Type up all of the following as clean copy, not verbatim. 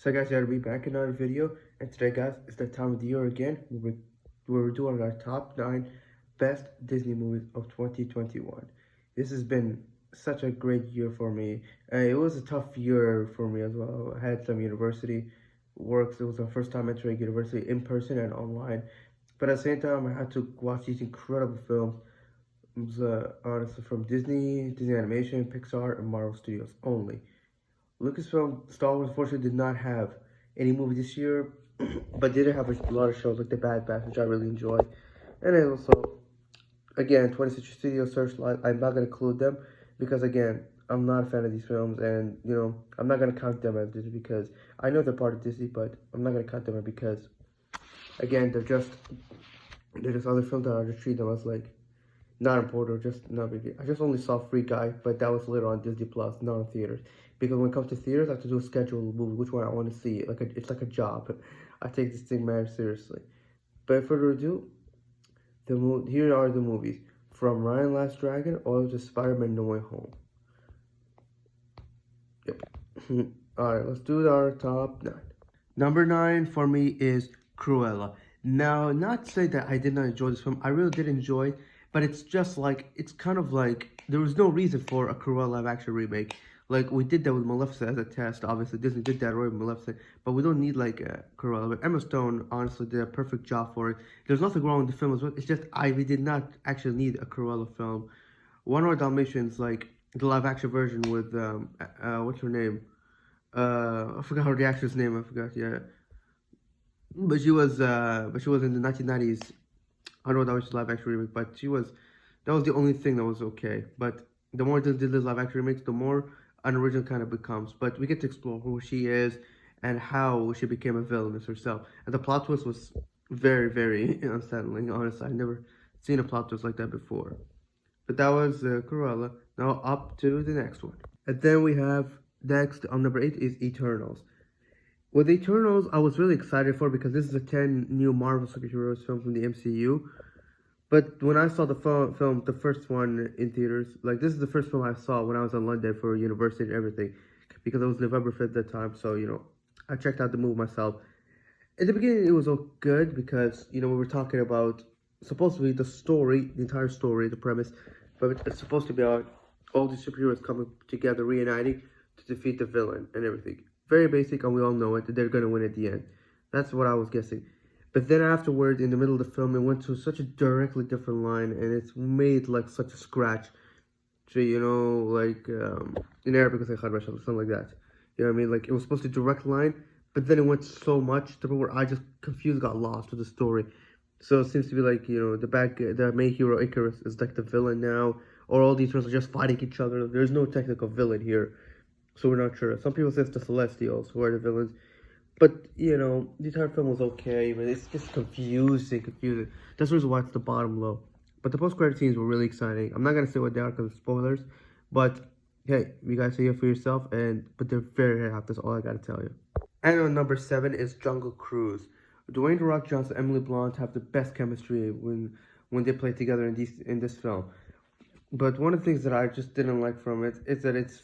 So guys, gotta be back in another video, and today guys, it's that time of the year again where we're doing our top 9 best Disney movies of 2021. This has been such a great year for me. It was a tough year for me as well. I had some university works. It was my first time entering university in person and online. But at the same time, I had to watch these incredible films. It was honestly from Disney, Disney Animation, Pixar, and Marvel Studios only. Lucasfilm Star Wars unfortunately did not have any movie this year, but did have a lot of shows like The Bad Batch, which I really enjoyed. And then also, again, 20th Century Studios Searchlight, I'm not going to include them because, again, I'm not a fan of these films, and, I'm not going to count them as Disney because I know they're part of Disney, but I'm not going to count them because, again, they're just other films that I just treat them as, like, not important or just not big deal. I just only saw Free Guy, but that was later on Disney Plus, not in theaters. Because when it comes to theaters, I have to do a schedule movie, which one I want to see. It's like a job. I take this thing very seriously. But without further ado, here are the movies from Ryan Last Dragon all to SpiderMan No Way Home. Yep. All right, let's do our top 9. Number 9 for me is Cruella. Now, not to say that I did not enjoy this film. I really did enjoy, but it's just like it's kind of like there was no reason for a Cruella live action remake. Like we did that with Maleficent as a test. Obviously, Disney did that already with Maleficent, but we don't need like a Cruella. But Emma Stone honestly did a perfect job for it. There's nothing wrong with the film as well. It's just we did not actually need a Cruella film. One or Dalmatians, like the live action version with what's her name? I forgot her the actress name. I forgot. Yeah, but she was in the 1990s. I don't know that was live action remake, but that was the only thing that was okay. But the more they did this live action remakes, the more unoriginal kind of becomes. But we get to explore who she is and how she became a villainess herself. And the plot twist was very, very unsettling. Honestly, I've never seen a plot twist like that before. But that was Cruella. Now up to the next one. And then we have next on number 8 is Eternals. With Eternals, I was really excited for because this is a 10 new Marvel superheroes film from the MCU. But when I saw the film, the first one in theaters, like this is the first film I saw when I was in London for university and everything, because it was November 5th at the time. So, I checked out the movie myself. In the beginning, it was all good because, we were talking about supposed to be the story, the entire story, the premise, but it's supposed to be about all these superheroes coming together, reuniting to defeat the villain and everything. Very basic, and we all know it. They're going to win at the end. That's what I was guessing. But then afterward, in the middle of the film, it went to such a directly different line, and it's made like such a scratch. So, like in Arabic, it's like something like that. You know what I mean? Like it was supposed to be a direct line, but then it went so much to the point where I just confused, got lost with the story. So it seems to be like, the main hero Icarus is like the villain now, or all these heroes are just fighting each other. There's no technical villain here. So we're not sure. Some people say it's the Celestials who are the villains. But, the entire film was okay, but it's just confusing. That's the reason why it's the bottom low. But the post-credit scenes were really exciting. I'm not going to say what they are because of spoilers. But, hey, you guys see it for yourself. But they're very hot. That's all I got to tell you. And on number 7 is Jungle Cruise. Dwayne The Rock Johnson and Emily Blunt have the best chemistry when they play together in this film. But one of the things that I just didn't like from it is that it's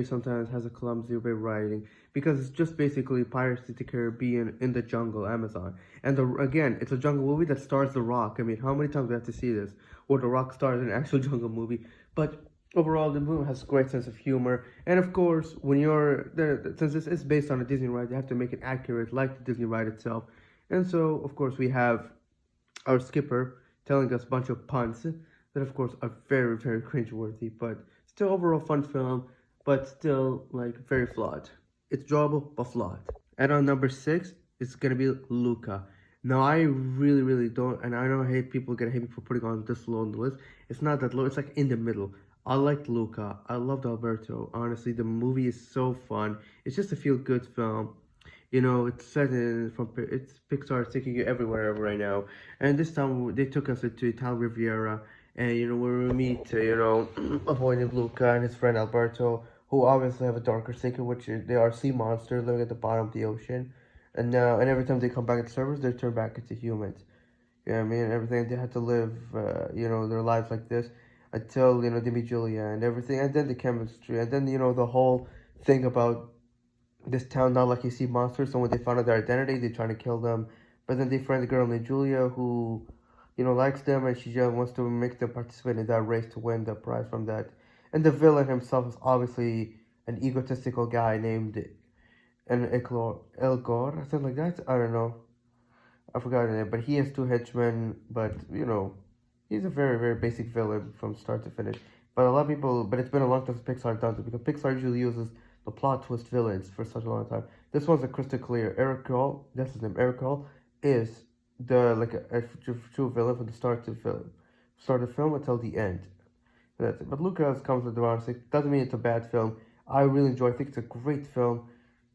sometimes has a clumsy way of writing because it's just basically Pirates of the Caribbean in the jungle, Amazon. And again, it's a jungle movie that stars The Rock. I mean, how many times do we have to see this? Or The Rock stars in an actual jungle movie. But overall, the movie has a great sense of humor. And of course, since this is based on a Disney ride, you have to make it accurate like the Disney ride itself. And so, of course, we have our skipper telling us a bunch of puns that of course are very, very cringeworthy, but still overall fun film, but still like very flawed. It's enjoyable, but flawed. And on number 6, it's gonna be Luca. Now I really, really don't, and I know people gonna hate me for putting on this low on the list. It's not that low, it's like in the middle. I liked Luca, I loved Alberto. Honestly, the movie is so fun. It's just a feel-good film. It's set it's Pixar taking you everywhere right now. And this time they took us to Italian Riviera. And, where we meet, a boy named Luca and his friend Alberto, who obviously have a darker secret, which they are sea monsters living at the bottom of the ocean. And every time they come back into service, they turn back into humans. You know what I mean? Everything, they had to live, their lives like this until, they meet Julia and everything. And then the chemistry. And then, the whole thing about this town not like you see monsters. So when they find out their identity, they try to kill them. But then they find a girl named Julia who, likes them, and she just wants to make them participate in that race to win the prize from that. And the villain himself is obviously an egotistical guy named Elgor, something like that. I don't know. I forgot the name, but he has two henchmen. But he's a very very basic villain from start to finish. But a lot of people, but it's been a long time since Pixar done it because Pixar usually uses the plot twist villains for such a long time. This one's a crystal clear. Eric Kroll, that's his name. Eric Kroll is the like a true villain from the start of the film until the end. And that's it. But Lucas comes with the round six. Doesn't mean it's a bad film. I really enjoy. I think it's a great film.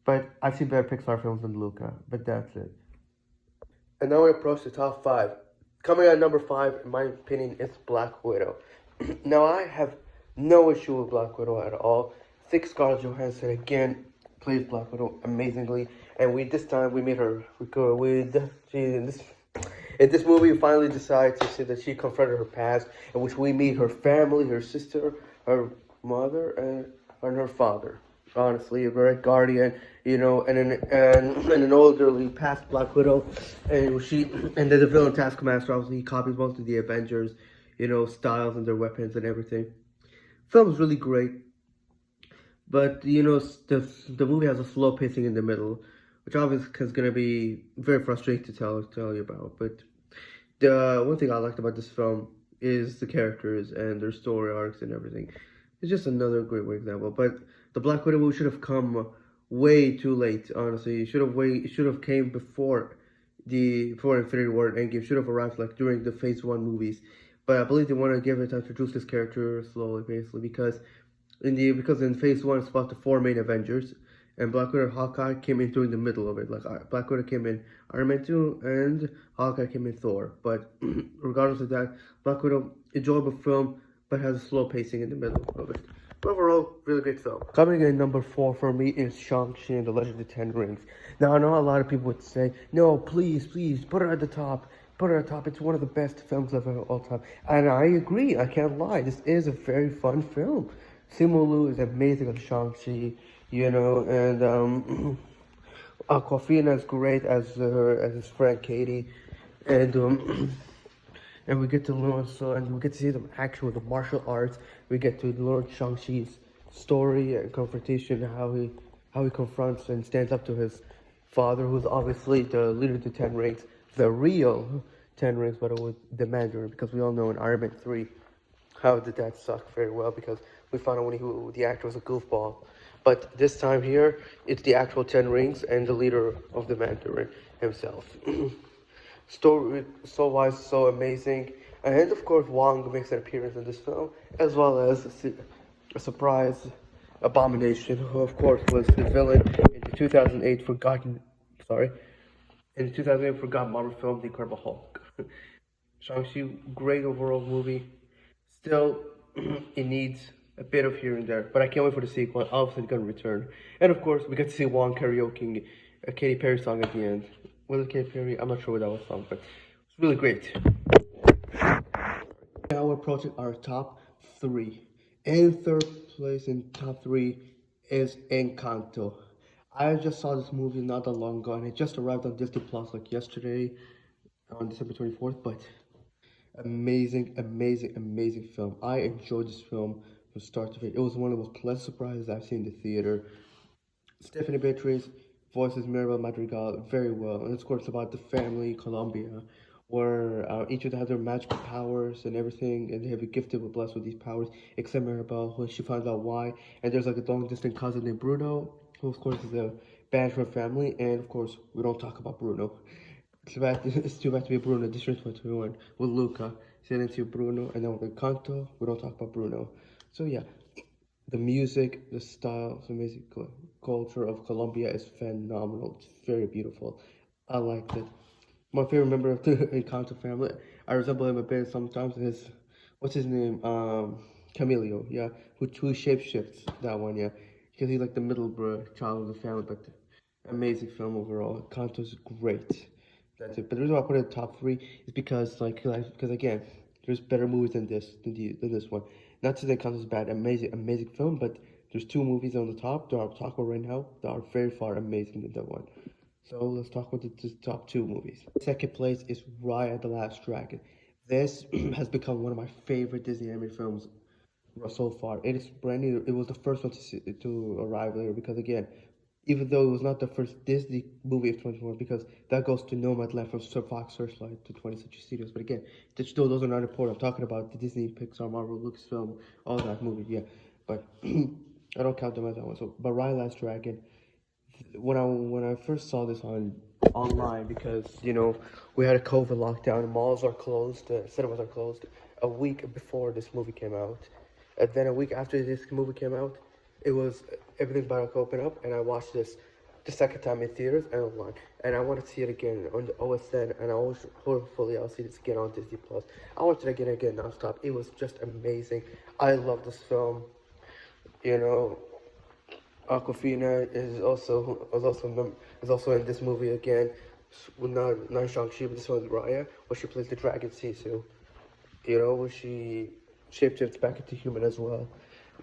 But I've seen better Pixar films than Luca. But that's it. And now we approach the top five. Coming at number five, in my opinion, is Black Widow. Now I have no issue with Black Widow at all. I think Scarlett Johansson again plays Black Widow amazingly, and this time we made her go with in this movie. We finally decide to say that she confronted her past, in which we meet her family, her sister, her mother, and her father. Honestly, a very guardian, and an elderly past Black Widow, and and then the villain Taskmaster. Obviously, he copies most of the Avengers, styles and their weapons and everything. Film's really great, but the movie has a slow pacing in the middle, which obviously is gonna be very frustrating to tell you about. But the one thing I liked about this film is the characters and their story arcs and everything. It's just another great example. But the Black Widow movie should have come way too late. Honestly, it should have came before Infinity War and Endgame. Should have arrived like during the Phase 1 movies. But I believe they want to give it time to introduce this character slowly, basically, because in Phase 1 it's about the four main Avengers, and Black Widow and Hawkeye came in during the middle of it. Like Black Widow came in Iron Man 2, and Hawkeye came in Thor. But regardless of that, Black Widow, enjoyable film, but has a slow pacing in the middle of it. But overall, really great film. Coming in number 4 for me is ShangChi and the Legend of the Ten Rings. Now I know a lot of people would say, no, please, put it at the top. Put it at the top. It's one of the best films of all time. And I agree. I can't lie. This is a very fun film. Simu Liu is amazing as Shang-Chi, and Aquafina is great as his friend Katie, and and we get to learn and we get to see them action with the martial arts. We get to learn Shang-Chi's story and confrontation, how he confronts and stands up to his father, who's obviously the leader of the Ten Rings, the real Ten Rings, but with the Mandarin, because we all know in Iron Man 3 how did that suck very well, because we found out when the actor was a goofball. But this time here, it's the actual Ten Rings and the leader of the Mandarin himself. Story-wise, so amazing. And of course, Wong makes an appearance in this film, as well as a surprise Abomination, who of course was the villain in the 2008 forgotten Marvel film, The Incredible Hulk. Shang-Chi, great overall movie. Still, it needs a bit of here and there, but I can't wait for the sequel. Obviously, it's gonna return, and of course, we get to see Wong karaokeing a Katy Perry song at the end. Was it Katy Perry? I'm not sure what that was song, but it's really great. Now we're approaching our top 3. In third place in top 3 is Encanto. I just saw this movie not that long ago, and it just arrived on Disney Plus like yesterday, on December 24th. But amazing film. I enjoyed this film from start to finish. It was one of the most pleasant surprises I've seen in the theater. Stephanie Beatriz voices Mirabel Madrigal very well, and of course about the family in Colombia, where each of them have their magical powers and everything, and they have been gifted with blessed with these powers, except Mirabel, who she finds out why. And there's like a long distant cousin named Bruno, who of course is a band from family, and of course we don't talk about Bruno. It's too bad to be Bruno, disrespect to everyone. With Luca, sitting to Bruno, and then with Encanto, we don't talk about Bruno. So yeah, the music, the style, the music culture of Colombia is phenomenal. It's very beautiful. I liked it. My favorite member of the Encanto family, I resemble him a bit sometimes, is, what's his name? Camilio, yeah, who shapeshifts, that one, yeah. Because he's like the middle child of the family, but amazing film overall. Encanto's great. That's it. But the reason why I put it in the top 3 is because, because again, there's better movies than this one. Not to say Encanto's bad, amazing film, but There's two movies on the top that I'll talk about right now that are very far amazing than that one. So let's talk about the top two movies. Second place is Raya the Last Dragon. This has become one of my favorite Disney animated films so far. It is brand new. It was the first one to arrive there because again, even though it was not the first Disney movie of 2021, because that goes to Nomadland from Sir Fox Searchlight to 20th Century Studios. But again, those are not important. I'm talking about the Disney, Pixar, Marvel, Lucasfilm, all that movie. Yeah, but I don't count them as that one. So, but Raya Last Dragon, when I first saw this online, because we had a COVID lockdown, malls are closed, cinemas are closed a week before this movie came out, and then a week after this movie came out, it was everything about to open up, and I watched this the second time in theaters and online, and I want to see it again on the OSN, and hopefully I'll see this again on Disney Plus. I watched it again nonstop. It was just amazing. I love this film. You know, Aquafina is also in this movie again. Not ShangChi, but this one's Raya, where she plays the dragon Sisu. Where she shapeshifts back into human as well.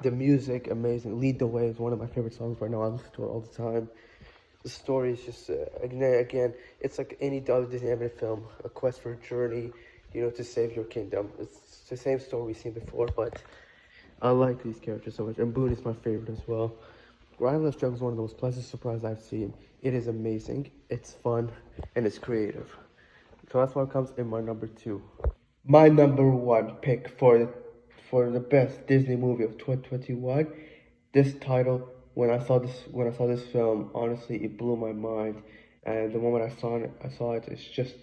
The music, amazing. Lead the Way is one of my favorite songs right now. I listen to it all the time. The story is just again, it's like any other Disney animated film, a quest for a journey, to save your kingdom. It's the same story we've seen before, but I like these characters so much, and Boone is my favorite as well. Ryan Left Drug is one of the most pleasant surprises I've seen. It is amazing, it's fun, and it's creative. So that's why it comes in my number two. My number one pick for the best Disney movie of 2021. This title, when I saw this film, honestly, it blew my mind. And the moment I saw it. It's just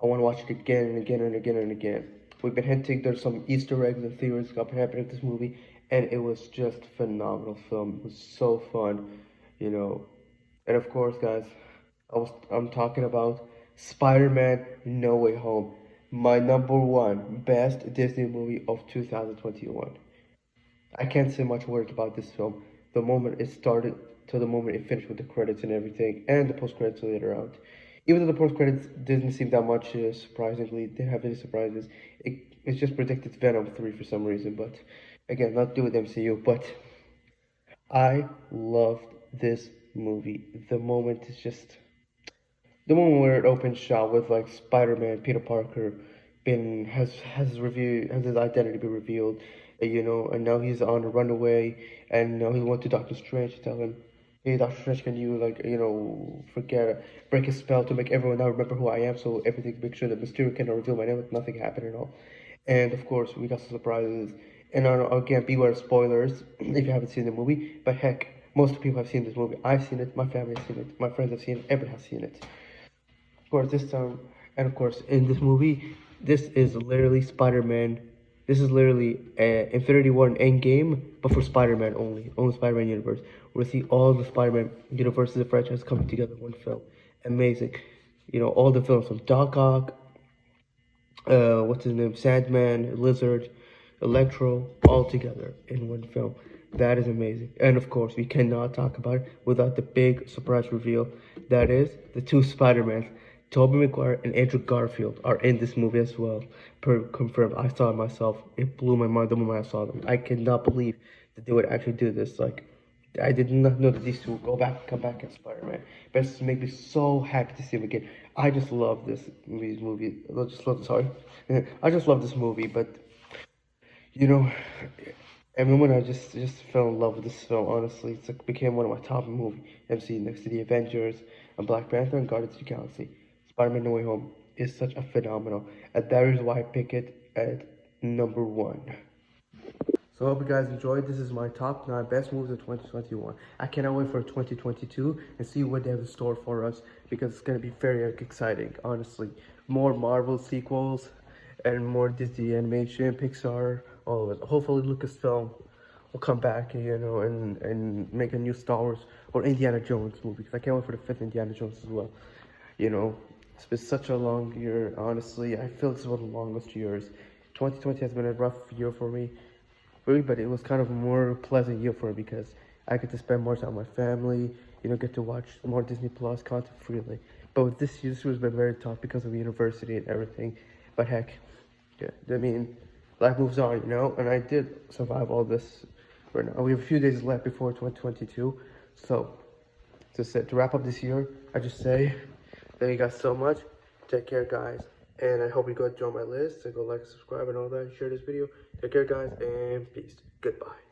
I want to watch it again and again and again and again. We've been hinting there's some Easter eggs and theories about happening in this movie, and it was just phenomenal film. It was so fun. And of course, guys, I'm talking about Spider-Man No Way Home, my number one best Disney movie of 2021. I can't say much words about this film. The moment it started to the moment it finished with the credits and everything, and the post credits later out. Even though the post credits didn't seem that much surprisingly, didn't have any surprises. It's just predicted Venom 3 for some reason, but again, not do with MCU. But I loved this movie. The moment where it opens shot with like Spider-Man, Peter Parker, has his identity been revealed, and now he's on a runaway, and now he went to Doctor Strange to tell him, hey, Doctor Strange, can you break his spell to make everyone now remember who I am, so everything, make sure that Mysterio cannot reveal my name, nothing happened and all. And of course, we got some surprises. And again, beware of spoilers if you haven't seen the movie. But heck, most people have seen this movie. I've seen it, my family has seen it, my friends have seen it, everyone has seen it. Of course, this time, and of course, in this movie, this is literally Spider-Man. This is literally Infinity War and Endgame, but for Spider-Man only Spider-Man universe. We'll see all the Spider-Man universes and franchises coming together in one film. Amazing. All the films from Doc Ock, what's his name, Sandman, Lizard, Electro, all together in one film. That is amazing. And of course, we cannot talk about it without the big surprise reveal. That is the two Spider-Mans, Tobey Maguire and Andrew Garfield, are in this movie as well. Confirmed. I saw it myself. It blew my mind the moment I saw them. I cannot believe that they would actually do this. Like, I did not know that these two would come back as Spider-Man. But it's made me so happy to see them again. I just love this movie. I just love this movie. But I remember when I just fell in love with this film. Honestly, became one of my top movie MCU next to the Avengers and Black Panther and Guardians of the Galaxy. Spider-Man No Way Home is such a phenomenal, and that is why I pick it at number one. So I hope you guys enjoyed. This is my top 9 best movies of 2021. I cannot wait for 2022 and see what they have in store for us, because it's going to be very exciting, honestly. More Marvel sequels and more Disney animation, Pixar, all of it. Hopefully Lucasfilm will come back, and make a new Star Wars or Indiana Jones movie, because I can't wait for the 5th Indiana Jones as well. It's been such a long year, honestly. I feel this is one of the longest years. 2020 has been a rough year for me, really, but it was kind of a more pleasant year for me because I get to spend more time with my family, get to watch more Disney Plus content freely. But with this year, this has been very tough because of university and everything. But heck, yeah, life moves on, and I did survive all this right now. We have a few days left before 2022. So, to wrap up this year, I just say thank you guys so much. Take care, guys. And I hope you go join my list and go like, subscribe, and all that. Share this video. Take care, guys, and peace. Goodbye.